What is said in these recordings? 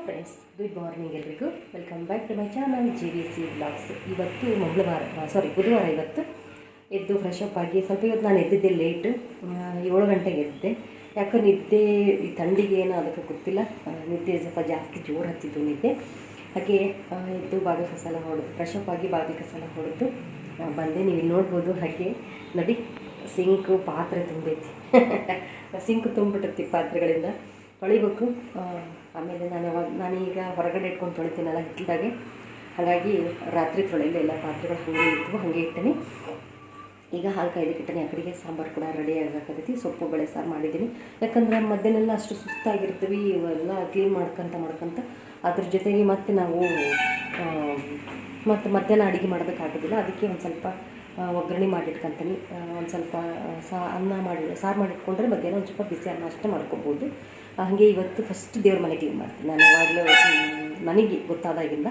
Friends, good morning ಎಲ್ರಿಗೂ. Welcome back to my channel GVC vlogs. ಇವತ್ತು ಬುಧವಾರ. ಇವತ್ತು ಎದ್ದು ಫ್ರೆಶ್ ಅಪ್ ಆಗಿ ಇವತ್ತು ನಾನು ಎದ್ದಿದ್ದೆ ಲೇಟು, 7 ಗಂಟೆಗೆ ಎದ್ದೆ. ಯಾಕೋ ನಿದ್ದೆ ಈ ಥಂಡಿಗೆ ಏನೋ ಅದಕ್ಕೆ ಗೊತ್ತಿಲ್ಲ, ನಿದ್ದೆ ಸ್ವಲ್ಪ ಜಾಸ್ತಿ ಜೋರು ಹತ್ತಿದ್ದು ನಿದ್ದೆ. ಹಾಗೆ ಎದ್ದು ಬಾಗಿಲು ಕಸ ಎಲ್ಲ ಹೊಡೆದು ಫ್ರೆಶ್ ಅಪ್ ಆಗಿ ಬಾಗಿಲು ಕಸ ಎಲ್ಲ ಹೊಡೆದು ಬಂದೆ. ನೀವು ಇಲ್ಲಿ ನೋಡ್ಬೋದು. ಹಾಗೆ ನೋಡಿ, ಸಿಂಕು ಪಾತ್ರೆ ತುಂಬೈತಿ. ಸಿಂಕ್ ತುಂಬಿಟ್ಟಿರ್ತಿ ಪಾತ್ರೆಗಳಿಂದ ತೊಳಿಬೇಕು. ಆಮೇಲೆ ನಾನೀಗ ಹೊರಗಡೆ ಇಟ್ಕೊಂಡು ತೊಳಿತೀನಲ್ಲ ಹಿತ್ತಲಾಗೆ, ಹಾಗಾಗಿ ರಾತ್ರಿ ತೊಳೆಯಲಿಲ್ಲ. ಪಾತ್ರೆಗಳು ಹಾಗೆ ಇತ್ತು, ಹಾಗೆ ಇಟ್ಟೀನಿ. ಈಗ ಹಾಲು ಕಾಯ್ದಕ್ಕಿಟ್ಟನಿ. ಆ ಕಡೆಗೆ ಸಾಂಬಾರು ಕೂಡ ರೆಡಿ ಆಗಕತ್ತೈತಿ. ಸೊಪ್ಪು ಬೇಳೆ ಸಾರು ಮಾಡಿದ್ದೀನಿ. ಯಾಕಂದರೆ ಮಧ್ಯಾಹ್ನ ಅಷ್ಟು ಸುಸ್ತಾಗಿರ್ತೀವಿ, ಇವೆಲ್ಲ ಕ್ಲೀನ್ ಮಾಡ್ಕೊಂತ ಅದ್ರ ಜೊತೆಗೆ ಮತ್ತೆ ನಾವು ಮಧ್ಯಾಹ್ನ ಅಡುಗೆ ಮಾಡೋದಕ್ಕಾಗೋದಿಲ್ಲ. ಅದಕ್ಕೆ ಒಂದು ಸ್ವಲ್ಪ ಒಗ್ಗರಣೆ ಮಾಡಿಟ್ಕೊಂತೀನಿ. ಒಂದು ಸ್ವಲ್ಪ ಸಾರು ಮಾಡಿಟ್ಕೊಂಡ್ರೆ ಮಧ್ಯಾಹ್ನ ಒಂದು ಸ್ವಲ್ಪ ಬಿಸಿ ಅನ್ನ ಅಷ್ಟೇ ಮಾಡ್ಕೊಬೋದು. ಹಾಗೆ ಇವತ್ತು ಫಸ್ಟ್ ದೇವ್ರ ಮನೆ ಕ್ಲೀನ್ ಮಾಡ್ತೀನಿ. ನಾನು ಯಾವಾಗಲೂ ನನಗೆ ಗೊತ್ತಾದಾಗಿಂದ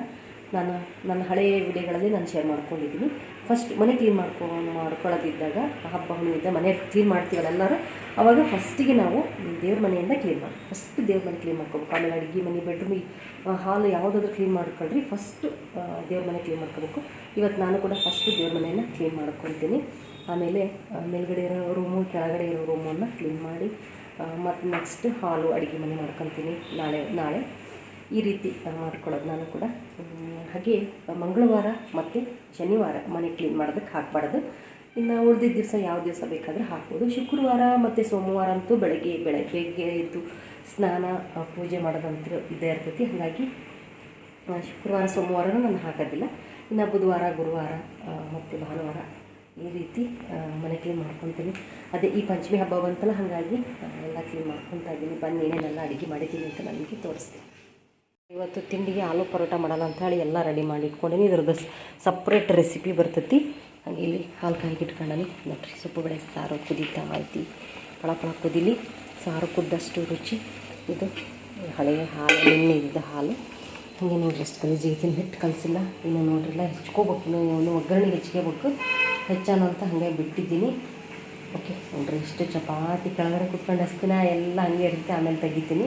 ನನ್ನ ಹಳೆಯ ವಿಡಿಯೋಗಳಲ್ಲಿ ನಾನು ಶೇರ್ ಮಾಡ್ಕೊಂಡಿದ್ದೀನಿ. ಫಸ್ಟ್ ಮನೆ ಕ್ಲೀನ್ ಮಾಡ್ಕೊಳ್ಳೋದಿದ್ದಾಗ, ಹಬ್ಬ ಹುಣ್ಣಿದ್ದ ಮನೆ ಕ್ಲೀನ್ ಮಾಡ್ತೀವಲ್ಲ ಎಲ್ಲರೂ, ಆವಾಗ ಫಸ್ಟಿಗೆ ನಾವು ದೇವ್ರ ಮನೆಯಿಂದ ಕ್ಲೀನ್ ಮಾಡಿ ಫಸ್ಟ್ ದೇವ್ರ ಮನೆ ಕ್ಲೀನ್ ಮಾಡ್ಕೋಬೇಕು. ಆಮೇಲೆ ಅಡುಗೆ ಮನೆ, ಬೆಡ್ರೂಮ್, ಹಾಲು ಯಾವುದಾದ್ರೂ ಕ್ಲೀನ್ ಮಾಡ್ಕೊಳ್ರಿ. ಫಸ್ಟು ದೇವ್ರ ಮನೆ ಕ್ಲೀನ್ ಮಾಡ್ಕೋಬೇಕು. ಇವತ್ತು ನಾನು ಕೂಡ ಫಸ್ಟು ದೇವ್ರ ಮನೆಯನ್ನು ಕ್ಲೀನ್ ಮಾಡ್ಕೊತೀನಿ. ಆಮೇಲೆ ಮೇಲ್ಗಡೆ ಇರೋ ರೂಮು, ಕೆಳಗಡೆ ಇರೋ ರೂಮನ್ನು ಕ್ಲೀನ್ ಮಾಡಿ ಮತ್ತು ನೆಕ್ಸ್ಟ್ ಹಾಲು ಅಡುಗೆ ಮನೆ ಮಾಡ್ಕೊತೀನಿ ನಾಳೆ ಈ ರೀತಿ ಮಾಡ್ಕೊಳ್ಳೋದು ನಾನು ಕೂಡ. ಹಾಗೆ ಮಂಗಳವಾರ ಮತ್ತು ಶನಿವಾರ ಮನೆ ಕ್ಲೀನ್ ಮಾಡೋದಕ್ಕೆ ಹಾಕಬಾರ್ದು. ಇನ್ನು ಉಳಿದಿದ್ದ ದಿವಸ ಯಾವ ದಿವಸ ಬೇಕಾದರೆ ಹಾಕ್ಬೋದು. ಶುಕ್ರವಾರ ಮತ್ತು ಸೋಮವಾರ ಅಂತೂ ಬೆಳಗ್ಗೆ ಎದ್ದು ಸ್ನಾನ ಪೂಜೆ ಮಾಡೋದಂತೂ ಇದೇ ಇರ್ತೈತಿ. ಹಾಗಾಗಿ ಶುಕ್ರವಾರ ಸೋಮವಾರನೂ ನಾನು ಹಾಕೋದಿಲ್ಲ. ಇನ್ನು ಬುಧವಾರ, ಗುರುವಾರ ಮತ್ತು ಭಾನುವಾರ ಈ ರೀತಿ ಮನೆ ಕ್ಲೀನ್ ಮಾಡ್ಕೊತೀನಿ. ಅದೇ ಈ ಪಂಚಮಿ ಹಬ್ಬ ಬಂತಲ್ಲ, ಹಾಗಾಗಿ ಎಲ್ಲ ಕ್ಲೀನ್ ಮಾಡ್ಕೊತಾ ಇದ್ದೀನಿ. ಬನ್ನಿ ಏನೇನೆಲ್ಲ ಅಡುಗೆ ಮಾಡಿದ್ದೀನಿ ಅಂತ ನನಗೆ ತೋರಿಸ್ತೀನಿ. ಇವತ್ತು ತಿಂಡಿಗೆ ಆಲೂ ಪರೋಟ ಮಾಡೋಣ ಅಂಥೇಳಿ ಎಲ್ಲ ರೆಡಿ ಮಾಡಿ ಇಟ್ಕೊಂಡಿನಿ. ಇದ್ರದ್ದು ಸಪ್ರೇಟ್ ರೆಸಿಪಿ ಬರ್ತೈತಿ. ಹಾಗೆ ಇಲ್ಲಿ ಹಾಲು ಕಾಯಿಗೆ ಇಟ್ಕೊಂಡನಿ. ನೋಡ್ರಿ, ಸೊಪ್ಪು ಬೇಳೆ ಸಾರು ಕುದೀತಾ ಐತಿ. ಪಳ ಕುದೀಲಿ. ಸಾರು ಕುದ್ದಷ್ಟು ರುಚಿ. ಇದು ಹಳೆಯ ಹಾಲು, ನಿನ್ನೆ ಹಾಲು. ಹಾಗೆ ನೋಡ್ರಿ, ಎಷ್ಟು ಗಲೀಜಿಗೆ ಹಿಟ್ಟು ಕಲಿಸಿಲ್ಲ ಇನ್ನು. ನೋಡ್ರಿಲ್ಲ, ಹೆಚ್ಕೋಬೇಕು. ಇನ್ನು ಒಗ್ಗರಣೆಗೆ ಹೆಚ್ಕೋಬೇಕು. ಹೆಚ್ಚಾನು ಅಂತ ಹಾಗೆ ಬಿಟ್ಟಿದ್ದೀನಿ. ಓಕೆ ನೋಡ್ರಿ, ಇಷ್ಟು ಚಪಾತಿ ಕೆಳಗಡೆ ಕುತ್ಕೊಂಡು ಹಸ್ತಿನ ಎಲ್ಲ ಹಂಗೆ ಇರುತ್ತೆ. ಆಮೇಲೆ ತೆಗಿತೀನಿ.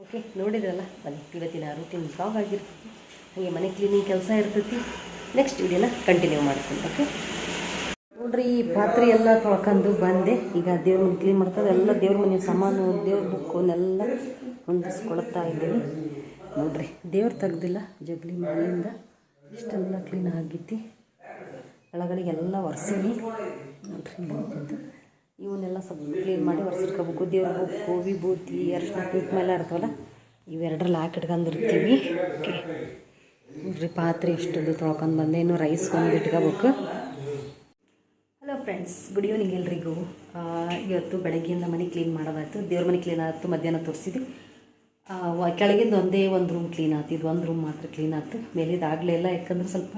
ಓಕೆ, ನೋಡಿದ್ರಲ್ಲ, ಬನ್ನಿ ಇವತ್ತಿನ ರೂಟೀನ್ ಬ್ಲಾಗ್ ಆಗಿರ್ತೈತಿ. ಹಾಗೆ ಮನೆ ಕ್ಲೀನಿಂಗ್ ಕೆಲಸ ಇರ್ತೈತಿ. ನೆಕ್ಸ್ಟ್ ವಿಡಿಯೋನ ಕಂಟಿನ್ಯೂ ಮಾಡ್ತೀನಿ. ಓಕೆ ನೋಡ್ರಿ, ಈ ಪಾತ್ರೆ ಎಲ್ಲ ತೊಳ್ಕೊಂಡು ಬಂದೆ. ಈಗ ದೇವ್ರ ಮನೆ ಕ್ಲೀನ್ ಮಾಡ್ತಾರೆ. ಎಲ್ಲ ದೇವ್ರ ಮನೆ ಸಾಮಾನು, ದೇವ್ರ ಬುಕ್ಕನ್ನೆಲ್ಲ ಹೊಂದಿಸ್ಕೊಳ್ತಾ ಇದ್ದೀನಿ. ನೋಡ್ರಿ, ದೇವ್ರು ತೆಗ್ದಿಲ್ಲ, ಜಗಲಿ ಮೇಲಿಂದ ಇಷ್ಟೆಲ್ಲ ಕ್ಲೀನ್ ಆಗೈತಿ. ಒಳಗಡೆಗೆಲ್ಲ ಒರೆಸೀನಿ. ನೋಡ್ರಿ, ಇವನ್ನೆಲ್ಲ ಸ್ವಲ್ಪ ಕ್ಲೀನ್ ಮಾಡಿ ಒರೆಸಿಟ್ಕೋಬೇಕು. ದೇವ್ರ ಬುಕ್ಕು, ವಿಭೂತಿ, ಅರಿಶಿನ, ಕುಂಕುಮ ಎಲ್ಲ ಇರ್ತಾವಲ್ಲ, ಇವೆರಡರಲ್ಲಿ ಹಾಕಿಟ್ಕೊಂಡಿರ್ತೀವಿ. ಓಕೆ ನೋಡ್ರಿ, ಪಾತ್ರೆ ಇಷ್ಟೊಂದು ತೊಳ್ಕೊಂಡು ಬಂದೆ. ಇನ್ನು ರೈಸ್ ಒಂದು ಇಟ್ಕೋಬೇಕು. ಹಲೋ ಫ್ರೆಂಡ್ಸ್, ಗುಡ್ ಈವ್ನಿಂಗ್ ಎಲ್ರಿಗೂ. ಇವತ್ತು ಬೆಳಗ್ಗೆಯಿಂದ ಮನೆ ಕ್ಲೀನ್ ಮಾಡೋದಾಯ್ತು. ದೇವ್ರ ಮನೆ ಕ್ಲೀನ್ ಆಯಿತು. ಮಧ್ಯಾಹ್ನ ತೋರಿಸಿದ್ವಿ. ಕೆಳಗಿಂದ ಒಂದೇ ಒಂದು ರೂಮ್ ಕ್ಲೀನ್ ಆಯ್ತು. ಇದು ಒಂದು ರೂಮ್ ಮಾತ್ರ ಕ್ಲೀನ್ ಆಯ್ತು. ಮೇಲಿದಾಗಲೇ ಇಲ್ಲ, ಯಾಕಂದ್ರೆ ಸ್ವಲ್ಪ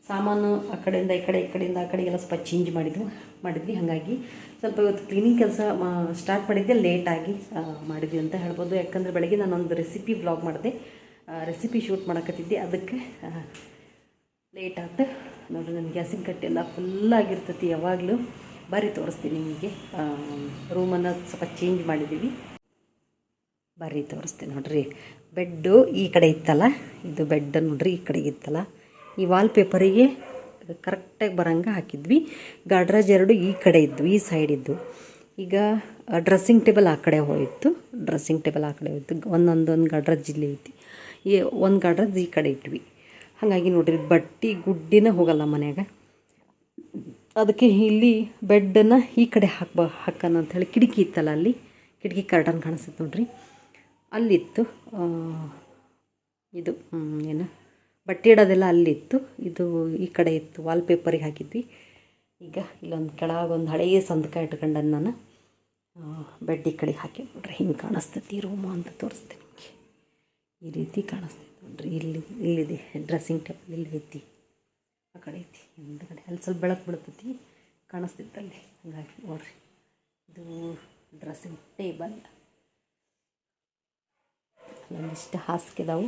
ಸಾಮಾನು ಆ ಕಡೆಯಿಂದ ಈ ಕಡೆಯಿಂದ ಆ ಕಡೆಗೆಲ್ಲ ಸ್ವಲ್ಪ ಚೇಂಜ್ ಮಾಡಿದ್ವಿ. ಹಾಗಾಗಿ ಸ್ವಲ್ಪ ಇವತ್ತು ಕ್ಲೀನಿಂಗ್ ಕೆಲಸ ಸ್ಟಾರ್ಟ್ ಮಾಡಿದ್ದೆ ಲೇಟಾಗಿ ಮಾಡಿದ್ವಿ ಅಂತ ಹೇಳ್ಬೋದು. ಯಾಕಂದರೆ ಬೆಳಗ್ಗೆ ನಾನೊಂದು ರೆಸಿಪಿ ವ್ಲಾಗ್ ಮಾಡಿದೆ, ರೆಸಿಪಿ ಶೂಟ್ ಮಾಡೋಕತ್ತಿದ್ದೆ, ಅದಕ್ಕೆ ಲೇಟ್ ಆಯ್ತು. ನೋಡಿರಿ, ನನ್ನ ಗ್ಯಾಸಿನ ಕಟ್ಟೆಲ್ಲ ಫುಲ್ಲಾಗಿರ್ತೈತಿ ಯಾವಾಗಲೂ. ಬಾರಿ ತೋರಿಸ್ತೀನಿ ನಿಮಗೆ. ರೂಮನ್ನು ಸ್ವಲ್ಪ ಚೇಂಜ್ ಮಾಡಿದ್ದೀವಿ. ಬಾರಿ ತೋರಿಸ್ತೀನಿ ನೋಡ್ರಿ. ಬೆಡ್ಡು ಈ ಕಡೆ ಇತ್ತಲ್ಲ, ಇದು ಬೆಡ್ ನೋಡ್ರಿ, ಈ ಕಡೆಗೆ ಇತ್ತಲ್ಲ. ಈ ವಾಲ್ಪೇಪರಿಗೆ ಕರೆಕ್ಟಾಗಿ ಬರೋಂಗೆ ಹಾಕಿದ್ವಿ. ಗಾಡ್ರೇಜ್ ಎರಡು ಈ ಕಡೆ ಇದ್ವು, ಈ ಸೈಡ್ ಇದ್ದು. ಈಗ ಡ್ರೆಸ್ಸಿಂಗ್ ಟೇಬಲ್ ಆ ಕಡೆ ಹೋಯಿತು. ಒಂದೊಂದು ಗಾಡ್ರೇಜ್ ಇಲ್ಲಿ ಐತಿ. ಒಂದು ಗಾಡ್ರೇಜ್ ಈ ಕಡೆ ಇಟ್ವಿ. ಹಾಗಾಗಿ ನೋಡ್ರಿ, ಬಟ್ಟೆ ಗುಡ್ಡಿನ ಹೋಗಲ್ಲ ಮನ್ಯಾಗ. ಅದಕ್ಕೆ ಇಲ್ಲಿ ಬೆಡ್ಡನ್ನು ಈ ಕಡೆ ಹಾಕೋಣ ಅಂಥೇಳಿ ಕಿಟಕಿ ಇತ್ತಲ್ಲ, ಅಲ್ಲಿ ಕಿಟಕಿ ಕರ್ಟನ್ ಕಾಣಿಸ್ತೈತೆ ನೋಡ್ರಿ, ಅಲ್ಲಿತ್ತು. ಇದು ಏನು ಬಟ್ಟೆ ಇಡೋದೆಲ್ಲ ಅಲ್ಲಿತ್ತು. ಇದು ಈ ಕಡೆ ಇತ್ತು, ವಾಲ್ಪೇಪರಿಗೆ ಹಾಕಿದ್ವಿ. ಈಗ ಇಲ್ಲೊಂದು ಕೆಳಗೊಂದು ಹಳೆಯ ಸಂದಕ ಇಟ್ಕೊಂಡು ನಾನು ಬೆಡ್ ಈ ಕಡೆ ಹಾಕಿ ನೋಡ್ರಿ, ಹಿಂಗೆ ಕಾಣಿಸ್ತೈತಿ ರೂಮು ಅಂತ ತೋರಿಸ್ತೀನಿ ನಿಮಗೆ. ಈ ರೀತಿ ಕಾಣಿಸ್ತೈತಿ ನೋಡ್ರಿ. ಇಲ್ಲಿದೆ ಡ್ರೆಸ್ಸಿಂಗ್ ಟೇಬಲ್, ಇಲ್ಲಿ ಐತಿ, ಆ ಕಡೆ ಐತಿ, ಹಿಂದ್ಗಡೆ ಅಲ್ಲಿ ಸ್ವಲ್ಪ ಬೆಳಕು ಬೀಳ್ತೈತಿ, ಕಾಣಿಸ್ತೈತಲ್ಲಿ. ಹಾಗಾಗಿ ನೋಡ್ರಿ, ಇದು ಡ್ರೆಸ್ಸಿಂಗ್ ಟೇಬಲ್. ಅಲ್ಲೊಂದಿಷ್ಟು ಹಾಸಿಗೆದಾವು,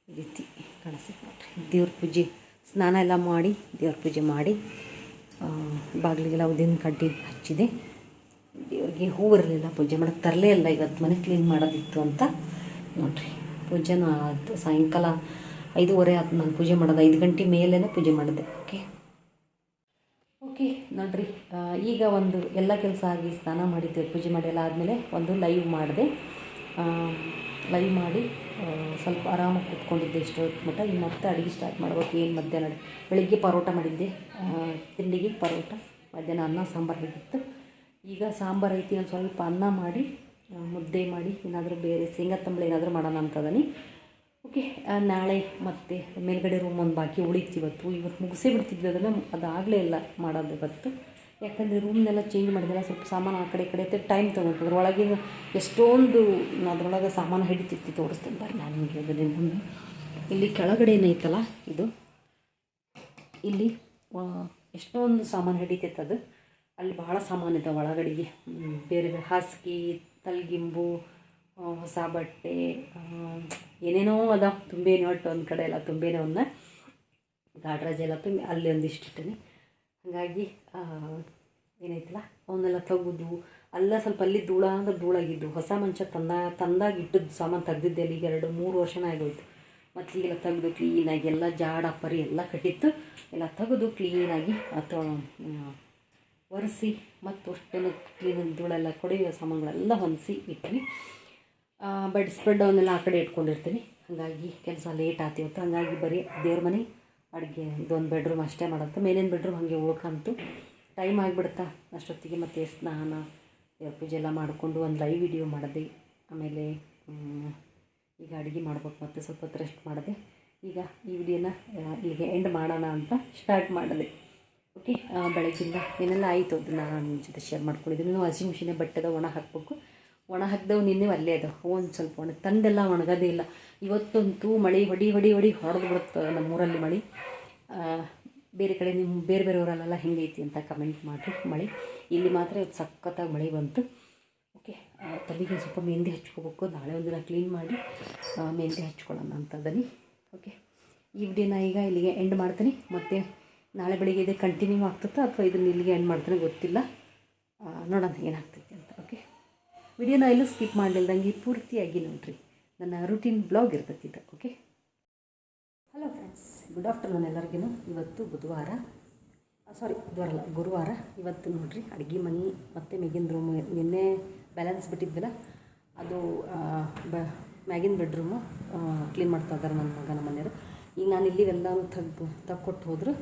ಈ ರೀತಿ ಕಾಣಿಸ್ತೈತೆ ನೋಡ್ರಿ. ದೇವ್ರ ಪೂಜೆ, ಸ್ನಾನ ಎಲ್ಲ ಮಾಡಿ ದೇವ್ರ ಪೂಜೆ ಮಾಡಿ ಬಾಗಿಲಿಗೆಲ್ಲ ಉದ್ದಿನ ಕಡ್ಡಿ ಹಚ್ಚಿದೆ. ದೇವ್ರಿಗೆ ಹೂ ಇರಲಿಲ್ಲ, ಪೂಜೆ ಮಾಡೋಕ್ಕೆ ತರಲೇ ಇಲ್ಲ. ಇವತ್ತು ಮನೆ ಕ್ಲೀನ್ ಮಾಡೋದಿತ್ತು ಅಂತ ನೋಡ್ರಿ. ಪೂಜೆನೂ ಆಯಿತು. ಸಾಯಂಕಾಲ 5:30 ಆಯ್ತು ನಾನು ಪೂಜೆ ಮಾಡೋದು. 5 ಗಂಟೆ ಮೇಲೇ ಪೂಜೆ ಮಾಡಿದೆ. ಓಕೆ ನೋಡ್ರಿ, ಈಗ ಒಂದು ಎಲ್ಲ ಕೆಲಸ ಆಗಿ ಸ್ನಾನ ಮಾಡಿದ್ದೆ, ಪೂಜೆ ಮಾಡಿ ಎಲ್ಲ ಆದಮೇಲೆ ಒಂದು ಲೈವ್ ಮಾಡಿದೆ. ಲೈವ್ ಮಾಡಿ ಸ್ವಲ್ಪ ಆರಾಮಾಗಿ ಕೂತ್ಕೊಂಡಿದ್ದೆ ಇಷ್ಟೊತ್ತು ಮಟ್ಟ. ಈಗ ಮತ್ತೆ ಅಡುಗೆ ಸ್ಟಾರ್ಟ್ ಮಾಡ್ಬೇಕು. ಏನು ಮಧ್ಯಾಹ್ನ ಬೆಳಿಗ್ಗೆ ಪರೋಟ ಮಾಡಿದ್ದೆ, ತಿಂಡಿಗೆ ಪರೋಟ, ಮಧ್ಯಾಹ್ನ ಅನ್ನ ಸಾಂಬಾರು ಆಗಿತ್ತು. ಈಗ ಸಾಂಬಾರು ಐತಿ, ಒಂದು ಸ್ವಲ್ಪ ಅನ್ನ ಮಾಡಿ ಮುದ್ದೆ ಮಾಡಿ ಏನಾದರೂ ಬೇರೆ ಶೇಂಗಾ ತಂಬಳಿ ಏನಾದರೂ ಮಾಡೋಣ ಅಂತದನಿ. ಓಕೆ, ನಾಳೆ ಮತ್ತೆ ಮೇಲ್ಗಡೆ ರೂಮ್ ಒಂದು ಬಾಕಿ ಉಳಿತು. ಇವತ್ತು ಮುಗಿಸೇ ಬಿಡ್ತಿದ್ವಿ ಅದನ್ನು, ಅದಾಗಲೇ ಇಲ್ಲ ಮಾಡೋದು ಇವತ್ತು. ಯಾಕಂದರೆ ರೂಮ್ನೆಲ್ಲ ಚೇಂಜ್ ಮಾಡಿದೆಲ್ಲ ಸ್ವಲ್ಪ ಸಾಮಾನು ಆ ಕಡೆ ಈ ಕಡೆ ಟೈಮ್ ತೊಗೊಳ್ತದೆ. ಅದ್ರೊಳಗಿನ ಎಷ್ಟೊಂದು ಅದರೊಳಗೆ ಸಾಮಾನು ಹಿಡಿತಿರ್ತಿ ತೋರಿಸ್ತೀನಿ ಬರ್ರಿ ನಾನು ನಿಮಗೆ. ಅದರಿಂದ ಇಲ್ಲಿ ಕೆಳಗಡೆ ಏನೈತಲ್ಲ ಇದು, ಇಲ್ಲಿ ಎಷ್ಟೊಂದು ಸಾಮಾನು ಹಿಡಿತೈತೆ ಅದು. ಅಲ್ಲಿ ಭಾಳ ಸಾಮಾನು ಇದ್ದಾವೆ ಒಳಗಡೆಗೆ, ಬೇರೆ ಬೇರೆ ಹಾಸಿಗೆ, ತಲೆಗಿಂಬು, ಹೊಸ ಬಟ್ಟೆ, ಏನೇನೋ ಅದಾವೆ. ತುಂಬೇನೆ ಒಟ್ಟು ಒಂದು ಕಡೆ ಎಲ್ಲ ತುಂಬೇನೆ ಅವನ್ನ ಗಾಡ್ರಾಜ್ ಎಲ್ಲ ತುಂಬಿ ಅಲ್ಲಿ ಒಂದಿಷ್ಟು ಇಟ್ಟೀನಿ. ಹಾಗಾಗಿ ಏನೈತಲ್ಲ ಅವನ್ನೆಲ್ಲ ತೆಗೆದು ಅಲ್ಲ ಸ್ವಲ್ಪ ಅಲ್ಲಿ ಧೂಳ ಅಂದ್ರೆ ಧೂಳಾಗಿದ್ದು. ಹೊಸ ಮಂಚ ತಂದಾಗ ಇಟ್ಟದ್ದು ಸಾಮಾನು ತೆಗ್ದಿದ್ದೆ ಅಲ್ಲಿ 2-3 ವರ್ಷನೇ ಆಗೋಯ್ತು. ಮತ್ತು ಈಗೆಲ್ಲ ತೆಗೆದು ಕ್ಲೀನಾಗಿ ಎಲ್ಲ ಜಾಡ ಪರಿ ಎಲ್ಲ ಕಟ್ಟಿತ್ತು, ಎಲ್ಲ ತೆಗೆದು ಕ್ಲೀನಾಗಿ ಒರೆಸಿ ಮತ್ತು ಅಷ್ಟೇನು ಕ್ಲೀನಾಗಿ ಧೂಳೆಲ್ಲ ಕೊಡೆಯುವ ಸಾಮಾನುಗಳೆಲ್ಲ ಹೊಂದಿಸಿ ಇಟ್ವಿ. ಸ್ಪ್ರೆಡ್ ಅವನ್ನೆಲ್ಲ ಆ ಕಡೆ ಇಟ್ಕೊಂಡಿರ್ತೀನಿ. ಹಾಗಾಗಿ ಕೆಲಸ ಲೇಟ್ ಆಗ್ತಿವತ್ತು. ಹಾಗಾಗಿ ಬರೀ ದೇವ್ರ ಮನೆ, ಅಡುಗೆ, ಇದೊಂದು ಬೆಡ್ರೂಮ್ ಅಷ್ಟೇ ಮಾಡೋದು. ಮೇಲಿನ ಬೆಡ್ರೂಮ್ ಹಾಗೆ ಉಳ್ಕಂತು ಟೈಮ್ ಆಗಿಬಿಡ್ತಾ ಅಷ್ಟೊತ್ತಿಗೆ. ಮತ್ತು ಸ್ನಾನ, ದೇವ್ರ ಪೂಜೆ ಎಲ್ಲ ಮಾಡಿಕೊಂಡು ಒಂದು ಲೈವ್ ವಿಡಿಯೋ ಮಾಡಿದೆ. ಆಮೇಲೆ ಈಗ ಅಡುಗೆ ಮಾಡ್ಬೇಕು, ಮತ್ತು ಸ್ವಲ್ಪ ಹೊತ್ತು ರೆಸ್ಟ್ ಮಾಡಿದೆ. ಈಗ ಈ ವಿಡಿಯೋನ ಇಲ್ಲಿಗೆ ಎಂಡ್ ಮಾಡೋಣ ಅಂತ ಸ್ಟಾರ್ಟ್ ಮಾಡಿದೆ. ಓಕೆ, ಬೆಳಗ್ಗಿಂದ ಏನೆಲ್ಲ ಆಯಿತು ಅದನ್ನು ನಾನು ನಿಮ್ಮ ಜೊತೆ ಶೇರ್ ಮಾಡ್ಕೊಂಡಿದ್ದೀನಿ. ನೀವು ವಾಷಿಂಗ್ ಮಿಷಿನೇ ಬಟ್ಟೆದ ಒಣ ಹಾಕಬೇಕು. ಒಣ ಹಾಕಿದವು ನಿನ್ನೆ ಅಲ್ಲೇ ಅದಾವೆ, ಒಂದು ಸ್ವಲ್ಪ ತಂದೆಲ್ಲ ಒಣಗೋದೇ ಇಲ್ಲ. ಇವತ್ತಂತೂ ಮಳೆ ಹೊಡಿ ಹೊಡೆದು ಬಿಡುತ್ತೆ ನಮ್ಮೂರಲ್ಲಿ ಮಳೆ. ಬೇರೆ ಕಡೆ ನಿಮ್ಮ ಬೇರೆ ಊರಲ್ಲೆಲ್ಲ ಹೆಂಗೈತಿ ಅಂತ ಕಮೆಂಟ್ ಮಾಡಿರಿ. ಮಳೆ ಇಲ್ಲಿ ಮಾತ್ರ ಇವತ್ತು ಸಖತ್ತಾಗಿ ಮಳೆ ಬಂತು. ಓಕೆ, ತಲೆಗೆ ಸ್ವಲ್ಪ ಮೆಹಂದಿ ಹಚ್ಕೋಬೇಕು. ನಾಳೆ ಒಂದಿನ ಕ್ಲೀನ್ ಮಾಡಿ ಮೆಹಂದಿ ಹಚ್ಕೊಳ್ಳೋಣ ಅಂತದನಿ. ಓಕೆ, ಈ ವಿಡಿಯೋನ ಈಗ ಇಲ್ಲಿಗೆ ಎಂಡ್ ಮಾಡ್ತೀನಿ. ಮತ್ತು ನಾಳೆ ಬೆಳಿಗ್ಗೆ ಇದು ಕಂಟಿನ್ಯೂ ಆಗ್ತದೆ ಅಥವಾ ಇದನ್ನು ಇಲ್ಲಿಗೆ ಎಂಡ್ ಮಾಡ್ತೀನಿ ಗೊತ್ತಿಲ್ಲ, ನೋಡೋಣ ಏನಾಗ್ತೈತಿ ಅಂತ. ಓಕೆ, ವಿಡಿಯೋನ ಎಲ್ಲೂ ಸ್ಕಿಪ್ ಮಾಡಲಿಲ್ದಂಗೆ ಪೂರ್ತಿಯಾಗಿ ನೋಡಿರಿ. ನನ್ನ ರೂಟೀನ್ ಬ್ಲಾಗ್ ಇರ್ತೈತಿ ಇದು. Okay, hello friends, good afternoon ಎಲ್ಲರಿಗೂ. ಇವತ್ತು ಗುರುವಾರ. ಇವತ್ತು ನೋಡಿರಿ ಅಡುಗೆ ಮನೆ ಮತ್ತು ಮೇಗಿನ ರೂಮು ನಿನ್ನೆ ಬ್ಯಾಲೆನ್ಸ್ ಬಿಟ್ಟಿದ್ವಿಲ್ಲ, ಅದು ಮ್ಯಾಗಿನ ಬೆಡ್ರೂಮು ಕ್ಲೀನ್ ಮಾಡ್ತಾ ಇದ್ದಾರೆ ನನ್ನ ಮಗನ ಮನೆಯವರು. ಈಗ ನಾನು ಇಲ್ಲಿ ಎಲ್ಲನೂ ತೆಗ್ಕೊಟ್ಟು ಹೋದ್ರು.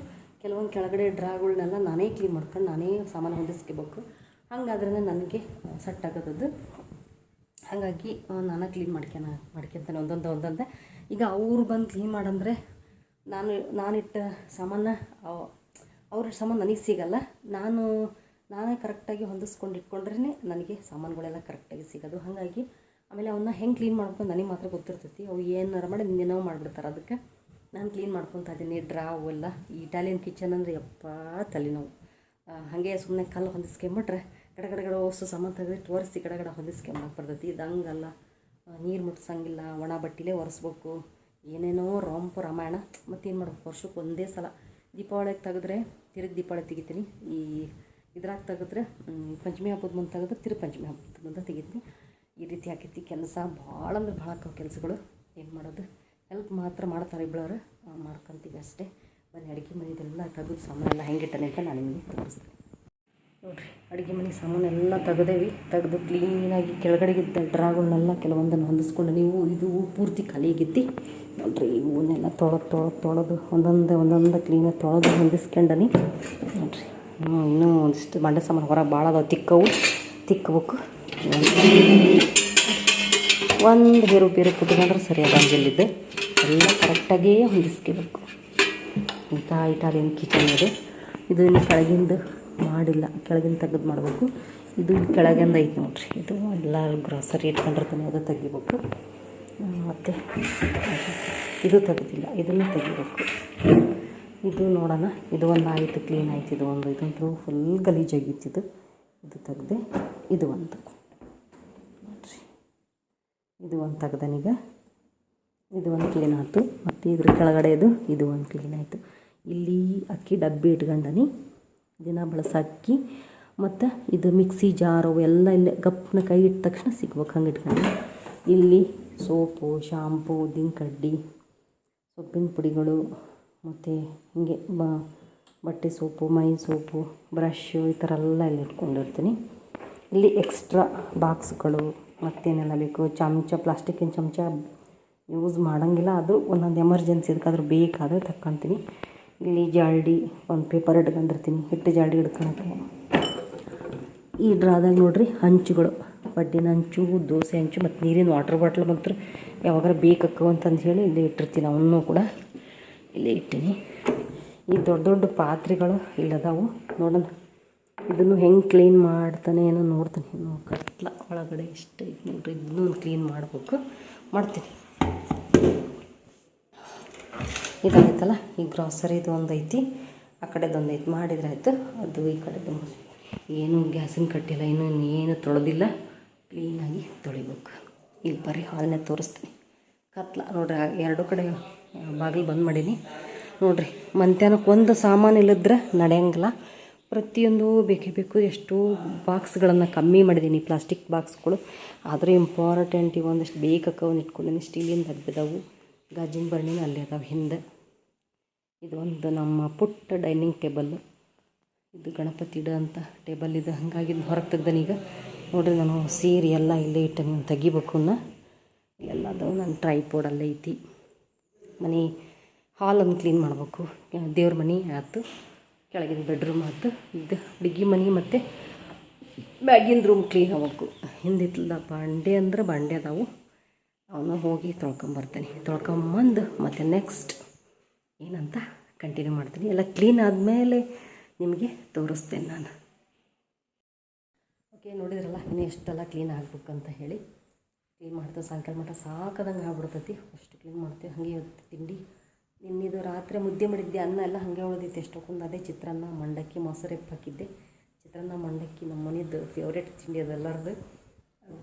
ಕೆಲವೊಂದು ಕೆಳಗಡೆ ಡ್ರಾಗಳ್ನೆಲ್ಲ ನಾನೇ ಕ್ಲೀನ್ ಮಾಡ್ಕೊಂಡು ನಾನೇ ಸಾಮಾನು ಹೊಂದಿಸ್ಕೋಬೇಕು. ಹಾಗಾದ್ರೆ ನನಗೆ ಸೆಟ್ ಆಗೋದದು. ಹಾಗಾಗಿ ನಾನು ಕ್ಲೀನ್ ಮಾಡ್ಕೊತಾನೆ ಒಂದೊಂದೇ. ಈಗ ಅವ್ರು ಬಂದು ಕ್ಲೀನ್ ಮಾಡಂದರೆ ನಾನಿಟ್ಟ ಸಾಮಾನು ಅವ್ರ ಸಾಮಾನು ನನಗೆ ಸಿಗೋಲ್ಲ. ನಾನೇ ಕರೆಕ್ಟಾಗಿ ಹೊಂದಿಸ್ಕೊಂಡು ಇಟ್ಕೊಂಡ್ರೇ ನನಗೆ ಸಾಮಾನುಗಳೆಲ್ಲ ಕರೆಕ್ಟಾಗಿ ಸಿಗೋದು. ಹಾಗಾಗಿ ಆಮೇಲೆ ಅವನ್ನ ಹೆಂಗೆ ಕ್ಲೀನ್ ಮಾಡ್ಕೊಂಡು ನನಗೆ ಮಾತ್ರ ಗೊತ್ತಿರ್ತೈತಿ. ಅವು ಏನಾರು ಮಾಡಿ ನಿನ್ನೆನೋ ಮಾಡಿಬಿಡ್ತಾರೆ. ಅದಕ್ಕೆ ನಾನು ಕ್ಲೀನ್ ಮಾಡ್ಕೊತಾ ಇದ್ದೀನಿ. ಡ್ರಾವು ಎಲ್ಲ ಈ ಇಟಾಲಿಯನ್ ಕಿಚನ್ ಅಂದರೆ ಯಪ್ಪ ತಲೆನೋವು. ಹಾಗೆ ಸುಮ್ಮನೆ ಕಲ್ಲು ಹೊಂದಿಸ್ಕೊಂಬಿಟ್ರೆ ಗಡಗಡ ಹೊಸು ಸಾಮಾನು ತೆಗೆದಿಟ್ಟು ಒರೆಸಿ ಗಡಗಡ ಹೊಂದಿಸ್ಕೊಂಬಕ್ಕೆ ಬರ್ತೈತಿ. ಇದು ಹಂಗಲ್ಲ, ನೀರು ಮುಟ್ಸಂಗಿಲ್ಲ, ಒಣ ಬಟ್ಟಿಲೇ ಒರೆಸ್ಬೇಕು. ಏನೇನೋ ರಾಮಾಯಣ. ಮತ್ತೇನು ಮಾಡ್ಬೇಕು, ವರ್ಷಕ್ಕೆ ಒಂದೇ ಸಲ ದೀಪಾವಳಿಗೆ ತೆಗೆದ್ರೆ ತಿರುಗಿ ದೀಪಾವಳಿ ತೆಗಿತೀನಿ. ಈ ಇದ್ರಾಗ ತೆಗೆದ್ರೆ ಪಂಚಮಿ ಹಬ್ಬದ ಮುಂದೆ ತೆಗೆದ್ರೆ ತಿರುಗಿ ಪಂಚಮಿ ಹಬ್ಬದ ಮುಂದೆ ತೆಗಿತೀನಿ. ಈ ರೀತಿ ಆಕೈತಿ ಕೆಲಸ. ಭಾಳ ಅಂದ್ರೆ ಭಾಳ ಆಕವು ಕೆಲಸಗಳು. ಏನು ಮಾಡೋದು, ಹೆಲ್ಪ್ ಮಾತ್ರ ಮಾಡ್ತಾರೆ ಇಬ್ಬಳವ್ರು, ಮಾಡ್ಕೊತೀವಿ ಅಷ್ಟೇ. ಬನ್ನಿ ಅಡುಗೆ ಮನೆಯದೆಲ್ಲ ತೆಗೆದು ಸಾಮಾನೆಲ್ಲ ಹೆಂಗಿಟ್ಟನೆ ಅಂತ ನಾನು ನಿಮಗೆ ತೋರಿಸ್ತೀನಿ. ನೋಡಿರಿ, ಅಡುಗೆ ಮನೆ ಸಾಮಾನೆಲ್ಲ ತೆಗೆದು ಕ್ಲೀನಾಗಿ ಕೆಳಗಡೆಗಿದ್ದ ಡ್ರಾಗಳನ್ನೆಲ್ಲ ಕೆಲವೊಂದನ್ನು ಹೊಂದಿಸ್ಕೊಂಡು ಇದು ಪೂರ್ತಿ ಖಾಲಿಯಾಗಿತ್ತು. ನೋಡಿರಿ, ಇವನ್ನೆಲ್ಲ ತೊಳೆದು ಒಂದೊಂದು ಕ್ಲೀನಾಗಿ ತೊಳೆದು ಹೊಂದಿಸ್ಕೊಂಡನಿ. ನೋಡಿರಿ, ಇನ್ನೂ ಒಂದಿಷ್ಟು ಮಂಡ್ಯ ಸಾಮಾನು ಹೊರಗೆ ಭಾಳ ಅದಾವೆ, ತಿಕ್ಕಬೇಕು. ಒಂದು ಬೇರು ಕುಟ್ಕೊಂಡ್ರೆ ಸರಿ ಅದಂಗಿಲ್ಲಿದ್ದು ಎಲ್ಲ ಕರೆಕ್ಟಾಗೇ ಹೊಂದಿಸ್ಕೋಬೇಕು. ಇಂಥ ಇಟಾಲಿಯನ್ ಕಿಚನ್ ಇದು ಇನ್ನು ಕೆಳಗಿಂದು ಮಾಡಿಲ್ಲ, ಕೆಳಗಿಂದ ತೆಗೆದು ಮಾಡಬೇಕು. ಇದು ಕೆಳಗಿಂದ ಐತೆ ನೋಡಿರಿ. ಇದು ಎಲ್ಲ ಗ್ರಾಸರಿ ಇಟ್ಕೊಂಡಿರ್ತಾನೆ, ಅದು ತೆಗಿಬೇಕು. ಮತ್ತು ಇದು ತೆಗೆದಿಲ್ಲ, ಇದನ್ನು ತೆಗಿಬೇಕು. ಇದು ನೋಡೋಣ, ಇದು ಒಂದು ಆಯಿತು, ಕ್ಲೀನ್ ಆಯ್ತು. ಇದಂತೂ ಫುಲ್ ಗಲೀಜಾಗಿತ್ತು. ಇದು ತೆಗೆದೆ. ಇದು ಒಂದು ನೋಡಿರಿ, ಇದು ಒಂದು ತೆಗ್ದನೀಗ. ಇದು ಒಂದು ಕ್ಲೀನ್ ಆಯಿತು. ಮತ್ತು ಇದ್ರ ಕೆಳಗಡೆದು ಇದು ಒಂದು ಕ್ಲೀನ್ ಆಯಿತು. ಇಲ್ಲಿ ಅಕ್ಕಿ ಡಬ್ಬಿ ಇಟ್ಕೊಂಡನಿ, ದಿನ ಬಳಸೋ ಅಕ್ಕಿ. ಮತ್ತು ಇದು ಮಿಕ್ಸಿ ಜಾರು ಎಲ್ಲ ಇಲ್ಲೇ ಗಪ್ಪನ ಕೈ ಇಟ್ಟ ತಕ್ಷಣ ಸಿಗ್ಬೇಕು, ಹಂಗೆ ಇಟ್ಕೊಂಡು. ಇಲ್ಲಿ ಸೋಪು, ಶಾಂಪೂ, ಉದ್ದಿನಕಡ್ಡಿ, ಸೊಪ್ಪಿನ ಪುಡಿಗಳು ಮತ್ತು ಹೀಗೆ ಬಟ್ಟೆ ಸೋಪು, ಮೈ ಸೋಪು, ಬ್ರಷ್ಷು ಈ ಥರ ಎಲ್ಲ ಇಲ್ಲಿ ಇಟ್ಕೊಂಡಿರ್ತೀನಿ. ಇಲ್ಲಿ ಎಕ್ಸ್ಟ್ರಾ ಬಾಕ್ಸ್ಗಳು ಮತ್ತೇನೆಲ್ಲ ಬೇಕು, ಚಮಚ, ಪ್ಲಾಸ್ಟಿಕ್ಕಿನ ಚಮಚ ಯೂಸ್ ಮಾಡೋಂಗಿಲ್ಲ, ಅದು ಒಂದೊಂದು ಎಮರ್ಜೆನ್ಸಿ ಅದಕ್ಕಾದ್ರೂ ಬೇಕಾದರೆ ತಗೊತೀನಿ. ಇಲ್ಲಿ ಜಾಲ್ಡಿ, ಒಂದು ಪೇಪರ್ ಇಟ್ಕೊಂಡಿರ್ತೀನಿ ಹಿಟ್ಟು ಜಾಲ್ಡಿ ಹಿಡ್ಕೊಳಕ್ಕೆ. ಈ ಡ್ರಾದಾಗ ನೋಡಿರಿ ಹಂಚುಗಳು, ಬಡ್ಡಿನ ಹಂಚು, ದೋಸೆ ಹಂಚು ಮತ್ತು ನೀರಿನ ವಾಟರ್ ಬಾಟ್ಲ್ ಮಾತ್ರ ಯಾವಾಗಾರ ಬೇಕಕ್ಕವು ಅಂತಂದು ಹೇಳಿ ಇಲ್ಲೇ ಇಟ್ಟಿರ್ತೀನಿ. ಅವನ್ನೂ ಕೂಡ ಇಲ್ಲೇ ಇಟ್ಟೀನಿ. ಈ ದೊಡ್ಡ ದೊಡ್ಡ ಪಾತ್ರೆಗಳು ಇಲ್ಲದಾವು. ನೋಡೋಣ ಇದನ್ನು ಹೆಂಗೆ ಕ್ಲೀನ್ ಮಾಡ್ತಾನೆ ಏನೋ ನೋಡ್ತೀನಿ. ಇನ್ನು ಕತ್ಲ ಒಳಗಡೆ ಇಷ್ಟ ಐತೆ ನೋಡ್ರಿ, ಇದನ್ನೂ ಕ್ಲೀನ್ ಮಾಡ್ತೀನಿ. ಇದಾಗೈತಲ್ಲ, ಈ ಗ್ರಾಸರಿದು ಒಂದು ಐತಿ, ಆ ಕಡೆದೊಂದು ಐತಿ, ಮಾಡಿದ್ರೆ ಆಯಿತು. ಅದು ಈ ಕಡೆದು ಏನು ಗ್ಯಾಸಿನ ಕಟ್ಟಿಲ್ಲ, ಏನು ತೊಳೆದಿಲ್ಲ, ಕ್ಲೀನಾಗಿ ತೊಳಿಬೇಕು. ಇಲ್ಲಿ ಬರೀ ಹಾಲನ್ನೇ ತೋರಿಸ್ತೀನಿ. ಕತ್ಲ ನೋಡ್ರಿ, ಎರಡು ಕಡೆ ಬಾಗಿಲು ಬಂದ್ ಮಾಡೀನಿ. ನೋಡಿರಿ, ಮಧ್ಯಾಹ್ನಕ್ಕೆ ಒಂದು ಸಾಮಾನು ಇಲ್ಲದ್ರೆ ನಡೆಯಂಗಿಲ್ಲ, ಪ್ರತಿಯೊಂದು ಬೇಕೇ ಬೇಕು. ಎಷ್ಟೋ ಬಾಕ್ಸ್ಗಳನ್ನು ಕಮ್ಮಿ ಮಾಡಿದ್ದೀನಿ, ಪ್ಲಾಸ್ಟಿಕ್ ಬಾಕ್ಸ್ಗಳು. ಆದರೆ ಇಂಪಾರ್ಟೆಂಟ್ ಇವು ಒಂದಿಷ್ಟು ಬೇಕಕ್ಕ ಒಂದು ಇಟ್ಕೊಂಡಿನಿ. ಸ್ಟೀಲಿಂದ ಹಬ್ಬಿದವು, ಗಾಜಿನ ಬರಣಿನ ಅಲ್ಲಿ ಅದಾವೆ ಹಿಂದೆ. ಇದು ಒಂದು ನಮ್ಮ ಪುಟ್ಟ ಡೈನಿಂಗ್ ಟೇಬಲ್ಲು. ಇದು ಗಣಪತಿ ಇಡೋ ಅಂಥ ಟೇಬಲ್ ಇದು. ಹಾಗಾಗಿ ಹೊರಗೆ ತೆಗ್ದನೀಗ. ನೋಡಿರಿ, ನಾನು ಸೀರೆ ಎಲ್ಲ ಇಲ್ಲೇ ಇಟ್ಟು ನೀವು ತೆಗಿಬೇಕು. ಇಲ್ಲೆಲ್ಲ ಅದಾವೆ. ನನ್ನ ಟ್ರೈಪೋಡ್ ಅಲ್ಲೇ ಐತಿ. ಮನೆ ಹಾಲನ್ನು ಕ್ಲೀನ್ ಮಾಡಬೇಕು. ದೇವ್ರ ಮನೆ ಆಯ್ತು, ಕೆಳಗಿನ ಬೆಡ್ರೂಮ್ ಆಯ್ತು, ಇದು ಅಡುಗೆ ಮನೆ ಮತ್ತು ಮ್ಯಾಗಿನ ರೂಮ್ ಕ್ಲೀನ್ ಆಗಬೇಕು. ಹಿಂದಿತ್ತಲ್ಲ ಬಾಂಡೆ ಅಂದ್ರೆ ಬಾಂಡೆ ಅದಾವು, ಅವನ್ನ ಹೋಗಿ ತೊಳ್ಕೊಂಬರ್ತೀನಿ. ತೊಳ್ಕೊಂಬಂದು ಮತ್ತು ನೆಕ್ಸ್ಟ್ ಏನಂತ ಕಂಟಿನ್ಯೂ ಮಾಡ್ತೀನಿ. ಎಲ್ಲ ಕ್ಲೀನ್ ಆದಮೇಲೆ ನಿಮಗೆ ತೋರಿಸ್ತೇನೆ ನಾನು. ಓಕೆ, ನೋಡಿದ್ರಲ್ಲ ಇನ್ನು ಎಷ್ಟೆಲ್ಲ ಕ್ಲೀನ್ ಆಗ್ಬೇಕಂತ ಹೇಳಿ. ಕ್ಲೀನ್ ಮಾಡ್ತೇವೆ ಸಾಯಂಕಾಲ ಮಟ್ಟ ಸಾಕದಂಗೆ ಆಗ್ಬಿಡ್ತೈತಿ. ಅಷ್ಟು ಕ್ಲೀನ್ ಮಾಡ್ತೇವೆ. ಹಾಗೆ ಇವತ್ತು ತಿಂಡಿ ನಿನ್ನಿದು ರಾತ್ರಿ ಮುದ್ದೆ ಮಾಡಿದ್ದೆ, ಅನ್ನ ಎಲ್ಲ ಹಾಗೆ ಉಳಿದಿತ್ತು ಎಷ್ಟೊಂದು. ಅದೇ ಚಿತ್ರಾನ್ನ, ಮಂಡಕ್ಕಿ, ಮೊಸರು ಹಾಕಿದ್ದೆ. ಚಿತ್ರಾನ್ನ ಮಂಡಕ್ಕಿ ನಮ್ಮ ಮನೆಯದು ಫೇವ್ರೇಟ್ ತಿಂಡಿ ಅದೆಲ್ಲರದು.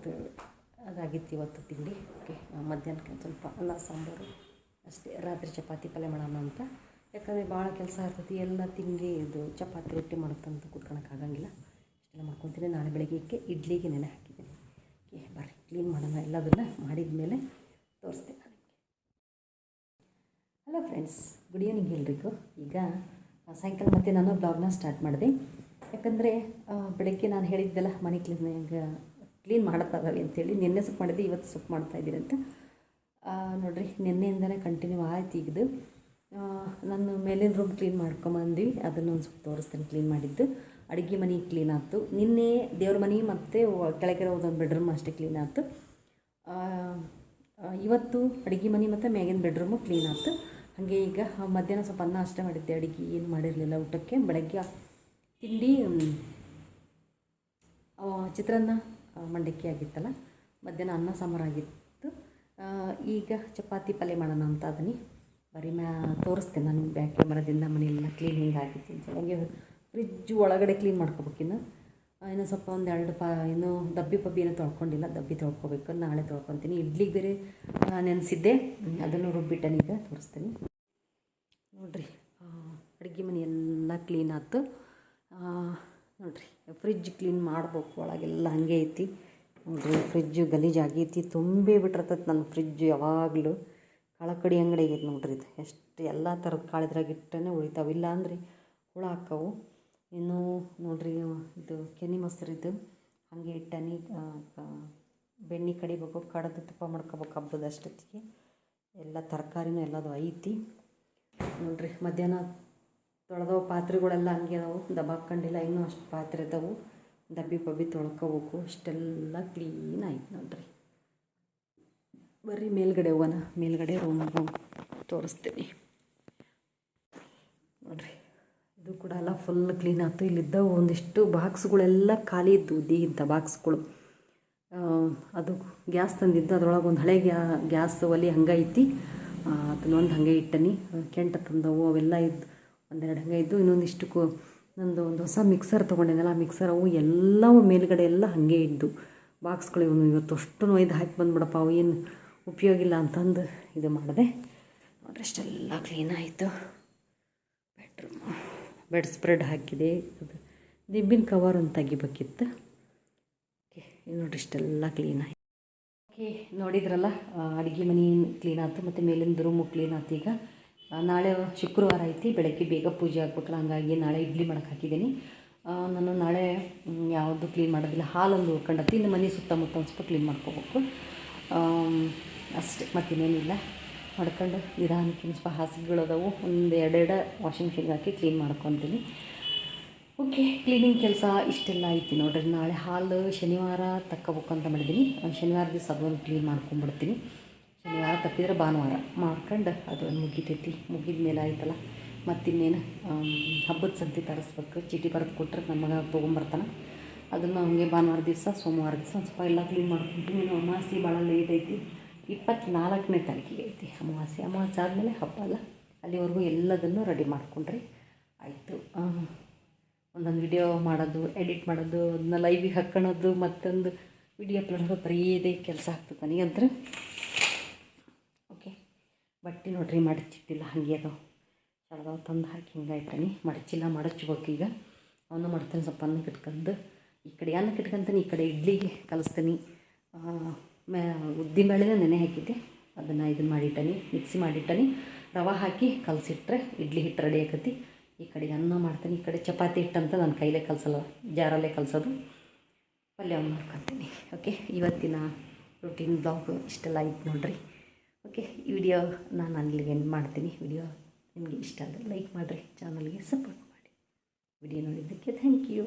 ಅದಾಗಿತ್ತು ಇವತ್ತು ತಿಂಡಿ. ಓಕೆ, ಮಧ್ಯಾಹ್ನಕ್ಕೆ ಸ್ವಲ್ಪ ಅನ್ನ ಸಾಂಬಾರು ಅಷ್ಟೇ. ರಾತ್ರಿ ಚಪಾತಿ ಪಲ್ಯ ಮಾಡೋಣ ಅಂತ, ಯಾಕಂದರೆ ಭಾಳ ಕೆಲಸ ಇರ್ತೈತಿ. ಎಲ್ಲ ತಿಂಡಿ ಇದು ಚಪಾತಿ ರೊಟ್ಟಿ ಮಾಡುತ್ತಂತ ಕೂತ್ಕೊಳಕ್ಕಾಗಂಗಿಲ್ಲ. ಇಷ್ಟೆಲ್ಲ ಮಾಡ್ಕೊತೀನಿ. ನಾಳೆ ಬೆಳಗ್ಗೆ ಇಡ್ಲಿಗೆ ನೆನೆ ಹಾಕಿದ್ದೀನಿ. ಓಕೆ, ಬರ್ರಿ ಕ್ಲೀನ್ ಮಾಡೋಣ. ಎಲ್ಲದನ್ನು ಮಾಡಿದ ಮೇಲೆ ತೋರಿಸ್ತೇನೆ ನಾನು ನಿಮಗೆ. ಹಲೋ ಫ್ರೆಂಡ್ಸ್, ಗುಡ್ ಈವ್ನಿಂಗ್ ಎಲ್ರಿಗೂ. ಈಗ ಸಾಯಂಕಾಲ ಮತ್ತೆ ನಾನು ಬ್ಲಾಗ್ನ ಸ್ಟಾರ್ಟ್ ಮಾಡಿದೆ. ಯಾಕಂದರೆ ಬೆಳಗ್ಗೆ ನಾನು ಹೇಳಿದ್ದೆಲ್ಲ ಮನೆ ಕ್ಲೀನ್ ಮಾಡ್ತಾಯಿದ್ದಾವೆ ಅಂತೇಳಿ. ನಿನ್ನೆ ಸೊಪ್ಪು ಮಾಡಿದ್ದೆ, ಇವತ್ತು ಸೊಪ್ಪು ಮಾಡ್ತಾಯಿದ್ದೀನಿ ಅಂತ. ನೋಡಿರಿ, ನಿನ್ನೆಯಿಂದಲೇ ಕಂಟಿನ್ಯೂ ಆಯ್ತು. ಈಗದು ನಾನು ಮೇಲಿನ ರೂಮ್ ಕ್ಲೀನ್ ಮಾಡ್ಕೊಂಬಂದ್ವಿ, ಅದನ್ನು ಒಂದು ಸ್ವಲ್ಪ ತೋರಿಸ್ತೀನಿ ಕ್ಲೀನ್ ಮಾಡಿದ್ದು. ಅಡುಗೆ ಮನೆ ಕ್ಲೀನ್ ಆಯ್ತು. ನಿನ್ನೆ ದೇವ್ರ ಮನೆ ಮತ್ತು ಕೆಳಗಿರೋ ಒಂದು ಬೆಡ್ರೂಮ್ ಅಷ್ಟೇ ಕ್ಲೀನ್ ಆಯ್ತು. ಇವತ್ತು ಅಡುಗೆ ಮನೆ ಮತ್ತು ಮ್ಯಾಗಿನ ಬೆಡ್ರೂಮು ಕ್ಲೀನ್ ಆಯ್ತು. ಹಾಗೆ ಈಗ ಮಧ್ಯಾಹ್ನ ಸ್ವಲ್ಪ ಅನ್ನ ಅಷ್ಟೇ ಮಾಡಿದ್ದೆ, ಅಡುಗೆ ಏನು ಮಾಡಿರಲಿಲ್ಲ ಊಟಕ್ಕೆ. ಬೆಳಗ್ಗೆ ತಿಂಡಿ ಚಿತ್ರಾನ್ನ ಮಂಡಕ್ಕಿ ಆಗಿತ್ತಲ್ಲ, ಮಧ್ಯಾಹ್ನ ಅನ್ನ ಸಾಂಬಾರು ಆಗಿತ್ತು. ಈಗ ಚಪಾತಿ ಪಲ್ಯ ಮಾಡೋಣ ಅಂತ ಅದನ್ನೇ ಬರೀ ತೋರಿಸ್ತೇನೆ ನಾನು. ಬ್ಯಾಕ್ ಕ್ಯಾಮರಾದಿಂದ ಮನೆಯೆಲ್ಲ ಕ್ಲೀನ್ ಹಿಂಗೆ ಆಗಿತ್ತು ಅಂತ ಹೇಳಿ. ಹಂಗೆ ಫ್ರಿಜ್ಜು ಒಳಗಡೆ ಕ್ಲೀನ್ ಮಾಡ್ಕೋಬೇಕಿನ್ನು. ಇನ್ನೂ ಸ್ವಲ್ಪ ಒಂದೆರಡು ಇನ್ನೂ ದಬ್ಬಿ ಏನೂ ತೊಳ್ಕೊಂಡಿಲ್ಲ, ದಬ್ಬಿ ತೊಳ್ಕೊಬೇಕು. ನಾಳೆ ತೊಳ್ಕೊತೀನಿ. ಇಡ್ಲಿಗೆ ಬೇರೆ ನೆನೆಸಿದ್ದೆ, ಅದನ್ನು ರುಬ್ಬಿಟ್ಟೆ. ಈಗ ತೋರಿಸ್ತೀನಿ ನೋಡಿರಿ. ಅಡುಗೆ ಮನೆ ಎಲ್ಲ ಕ್ಲೀನ್ ಆಯ್ತು. ನೋಡಿರಿ, ಫ್ರಿಜ್ ಕ್ಲೀನ್ ಮಾಡ್ಬೇಕು. ಒಳಗೆಲ್ಲ ಹಾಗೆ ಐತಿ ನೋಡಿರಿ. ಫ್ರಿಜ್ಜು ಗಲೀಜಾಗೈತಿ, ತುಂಬೇ ಬಿಟ್ಟಿರ್ತೈತೆ ನನ್ನ ಫ್ರಿಜ್ಜು ಯಾವಾಗಲೂ. ಕಳಕಡಿ ಅಂಗಡಿ ಆಗೈತೆ ನೋಡ್ರಿ. ಇದು ಎಷ್ಟು ಎಲ್ಲ ಥರದ ಕಾಳಿದ್ರಾಗ ಇಟ್ಟೇ ಉಳಿತಾವೆ, ಇಲ್ಲ ಅಂದರೆ ಹುಳ ಹಾಕವು. ಇನ್ನೂ ನೋಡಿರಿ, ಇದು ಕೆನೆ ಮೊಸರಿದ್ದು ಹಾಗೆ ಇಟ್ಟನಿ. ಬೆಣ್ಣೆ ಕಡಿಬೇಕು, ಕಡ್ದು ತುಪ್ಪ ಮಾಡ್ಕೋಬೇಕು ಹಬ್ಬದ ಅಷ್ಟೊತ್ತಿಗೆ. ಎಲ್ಲ ತರಕಾರಿನೂ ಎಲ್ಲದು ಐತಿ ನೋಡಿರಿ. ಮಧ್ಯಾಹ್ನ ತೊಳೆದವ ಪಾತ್ರೆಗಳೆಲ್ಲ ಹಂಗೆ ಅದಾವು, ದಬ್ಬಾಕೊಂಡಿಲ್ಲ. ಇನ್ನೂ ಅಷ್ಟು ಪಾತ್ರೆ ಅದಾವು, ದಬ್ಬಿ ತೊಳ್ಕೋಬೇಕು. ಅಷ್ಟೆಲ್ಲ ಕ್ಲೀನ್ ಆಯ್ತು ನೋಡಿರಿ. ಬರ್ರಿ ಮೇಲ್ಗಡೆ ಹೋಗೋಣ. ಮೇಲ್ಗಡೆ ರೂಮ್ ತೋರಿಸ್ತೀನಿ ನೋಡಿರಿ. ಇದು ಕೂಡ ಎಲ್ಲ ಫುಲ್ ಕ್ಲೀನ್ ಆಯ್ತು. ಇಲ್ಲಿದ್ದವು ಒಂದಿಷ್ಟು ಬಾಕ್ಸ್ಗಳೆಲ್ಲ ಖಾಲಿ ಇದ್ದು, ಇಂಥ ಬಾಕ್ಸ್ಗಳು. ಅದು ಗ್ಯಾಸ್ ತಂದಿದ್ದು, ಅದರೊಳಗೆ ಒಂದು ಹಳೆ ಗ್ಯಾಸ್ ಒಲೆ ಹಂಗೆ ಐತಿ, ಅದನ್ನೊಂದು ಹಾಗೆ ಇಟ್ಟನಿ. ಕೆಂಟ ತಂದವು ಅವೆಲ್ಲ ಇದ್ದು, ಒಂದೆರಡು ಹಂಗೆ ಇದ್ದು. ಇನ್ನೊಂದಿಷ್ಟು ನಂದು ಒಂದು ಹೊಸ ಮಿಕ್ಸರ್ ತೊಗೊಂಡಿದ್ದೆನಲ್ಲ, ಆ ಮಿಕ್ಸರ್ ಅವು ಎಲ್ಲವೂ ಮೇಲ್ಗಡೆ ಎಲ್ಲ ಹಾಗೆ ಇದ್ದು ಬಾಕ್ಸ್ಗಳು. ಇವತ್ತು ಅಷ್ಟು ಒಯ್ದು ಹಾಕಿ ಬಂದುಬಿಡಪ್ಪ, ಅವು ಏನು ಉಪಯೋಗ ಇಲ್ಲ ಅಂತಂದು ಇದು ಮಾಡಿದೆ ನೋಡ್ರಿ. ಅಷ್ಟೆಲ್ಲ ಕ್ಲೀನ್ ಆಯಿತು. ಬೆಡ್ ಸ್ಪ್ರೆಡ್ ಹಾಕಿದೆ. ಅದು ದಿಬ್ಬಿನ ಕವರ್ ಒಂದು ತೆಗಿಬೇಕಿತ್ತು. ಓಕೆ, ನೋಡಿರಿ ಇಷ್ಟೆಲ್ಲ ಕ್ಲೀನ್ ಆಯಿತು. ಓಕೆ, ನೋಡಿದ್ರಲ್ಲ, ಅಡುಗೆ ಮನೆ ಕ್ಲೀನ್ ಆಯ್ತು ಮತ್ತು ಮೇಲಿಂದ ರೂಮು ಕ್ಲೀನ್ ಆಯ್ತು. ಈಗ ನಾಳೆ ಶುಕ್ರವಾರ ಐತಿ, ಬೆಳಗ್ಗೆ ಬೇಗ ಪೂಜೆ ಆಗ್ಬೇಕಲ್ಲ, ಹಂಗಾಗಿ ನಾಳೆ ಇಡ್ಲಿ ಮಾಡಕ್ಕೆ ಹಾಕಿದ್ದೀನಿ. ನಾನು ನಾಳೆ ಯಾವುದು ಕ್ಲೀನ್ ಮಾಡೋದಿಲ್ಲ, ಹಾಲೊಂದು ಉಳ್ಕೊಂಡತಿ, ಇನ್ನು ಮನೆ ಸುತ್ತಮುತ್ತ ಒಂದು ಸ್ವಲ್ಪ ಕ್ಲೀನ್ ಮಾಡ್ಕೋಬೇಕು ಅಷ್ಟೇ, ಮತ್ತಿನ್ನೇನಿಲ್ಲ. ಮಾಡ್ಕೊಂಡು ನಿಧಾನಕ್ಕೆ ಸ್ವಲ್ಪ ಹಾಸಿಗೆಗಳದಾವು, ಒಂದು ಎರಡೆರಡು ವಾಷಿಂಗ್ ಮಿಷಿನ್ಗೆ ಹಾಕಿ ಕ್ಲೀನ್ ಮಾಡ್ಕೊತೀನಿ. ಓಕೆ, ಕ್ಲೀನಿಂಗ್ ಕೆಲಸ ಇಷ್ಟೆಲ್ಲ ಐತಿ ನೋಡ್ರಿ. ನಾಳೆ ಹಾಲು ಶನಿವಾರ ತಕ್ಕೋಬೇಕು ಅಂತ ಮಾಡಿದ್ದೀನಿ. ಶನಿವಾರ ದಿವಸ ಅದೊಂದು ಕ್ಲೀನ್ ಮಾಡ್ಕೊಂಬಿಡ್ತೀನಿ. ಶನಿವಾರ ತಪ್ಪಿದ್ರೆ ಭಾನುವಾರ ಮಾಡ್ಕೊಂಡು ಅದೊಂದು ಮುಗಿತೈತಿ. ಮುಗಿದ ಮೇಲೆ ಆಯ್ತಲ್ಲ, ಮತ್ತಿನ್ನೇನು ಹಬ್ಬದ ಸಂತೆ ತರಿಸ್ಬೇಕು. ಚೀಟಿ ಬರೆದು ಕೊಟ್ಟರೆ ನಮ್ಮ ಮಗ ತೊಗೊಂಬರ್ತಾನೆ. ಅದನ್ನು ಹಂಗೆ ಭಾನುವಾರ ದಿವಸ ಸೋಮವಾರ ದಿವಸ ಒಂದು ಸ್ವಲ್ಪ ಎಲ್ಲ ಕ್ಲೀನ್ ಮಾಡ್ಕೊಂತೀನಿ. ಅಮಾವಾಸ್ಯೆ ಭಾಳ ಲೇಟ್ ಐತಿ, 24ನೇ ತಾರೀಕಿಗೆ ಐತಿ ಅಮಾವಾಸ್ಯೆ. ಅಮಾವಾಸ್ಯೆ ಆದಮೇಲೆ ಹಬ್ಬ ಅಲ್ಲ, ಅಲ್ಲಿವರೆಗೂ ಎಲ್ಲದನ್ನು ರೆಡಿ ಮಾಡಿಕೊಂಡ್ರೆ ಆಯಿತು. ಒಂದೊಂದು ವಿಡಿಯೋ ಮಾಡೋದು, ಎಡಿಟ್ ಮಾಡೋದು, ಅದನ್ನ ಲೈವಿಗೆ ಹಾಕ್ಕೊಳ್ಳೋದು, ಮತ್ತೊಂದು ವಿಡಿಯೋ ಅಪ್ಲೋಡ್ ಮಾಡೋದು, ಬರೀ ಇದೇ ಕೆಲಸ ಆಗ್ತದೆ ನನಗಂದ್ರೆ. ಓಕೆ, ಬಟ್ಟೆ ನೋಡ್ರಿ ಮಡಚಿಟ್ಟಿಲ್ಲ, ಹಾಗೆ ಅದಾವೆ ಚಳದವು, ತಂದು ಹಾಕಿ ಹಿಂಗೆ ಇಟ್ಟನಿ. ಮಡಚಿಲ್ಲ, ಮಡಚ್ಬೇಕು. ಈಗ ಅವನು ಮಾಡ್ತಾನೆ. ಸ್ವಲ್ಪ ಅನ್ನ ಇಟ್ಕೊಂಡು ಈ ಕಡೆ ಅನ್ನ ಇಟ್ಕೊಂತಾನೆ, ಈ ಕಡೆ ಇಡ್ಲಿಗೆ ಕಲಿಸ್ತೀನಿ. ಉದ್ದಿನಬೇಳೆನ ನೆನೆ ಹಾಕಿದ್ದೆ, ಅದನ್ನು ಇದನ್ನು ಮಾಡಿಟ್ಟನಿ, ಮಿಕ್ಸಿ ಮಾಡಿಟ್ಟನಿ. ರವೆ ಹಾಕಿ ಕಲಸಿಟ್ರೆ ಇಡ್ಲಿ ಹಿಟ್ಟು ರೆಡಿ ಆಕತಿ. ಈ ಕಡೆಗೆ ಅನ್ನ ಮಾಡ್ತೀನಿ, ಈ ಕಡೆ ಚಪಾತಿ ಹಿಟ್ಟಂತ ನಾನು ಕೈಲೇ ಕಲಸಲ್ಲ, ಜಾರಲ್ಲೇ ಕಲಸೋದು. ಪಲ್ಯವನ್ನು ಮಾಡ್ಕೊತೀನಿ. ಓಕೆ, ಇವತ್ತಿನ ರೂಟೀನ್ ಬ್ಲಾಗು ಇಷ್ಟೆಲ್ಲ ಆಯ್ತು ನೋಡ್ರಿ. ಓಕೆ, ಈ ವಿಡಿಯೋ ನಾನು ಅಲ್ಲಿಗೆ ಎಂಡ್ ಮಾಡ್ತೀನಿ. ವಿಡಿಯೋ ನಿಮಗೆ ಇಷ್ಟ ಆದರೆ ಲೈಕ್ ಮಾಡಿರಿ, ಚಾನಲ್ಗೆ ಸಪೋರ್ಟ್ ಮಾಡಿ. ವಿಡಿಯೋ ನೋಡಿದ್ದಕ್ಕೆ ಥ್ಯಾಂಕ್ ಯು.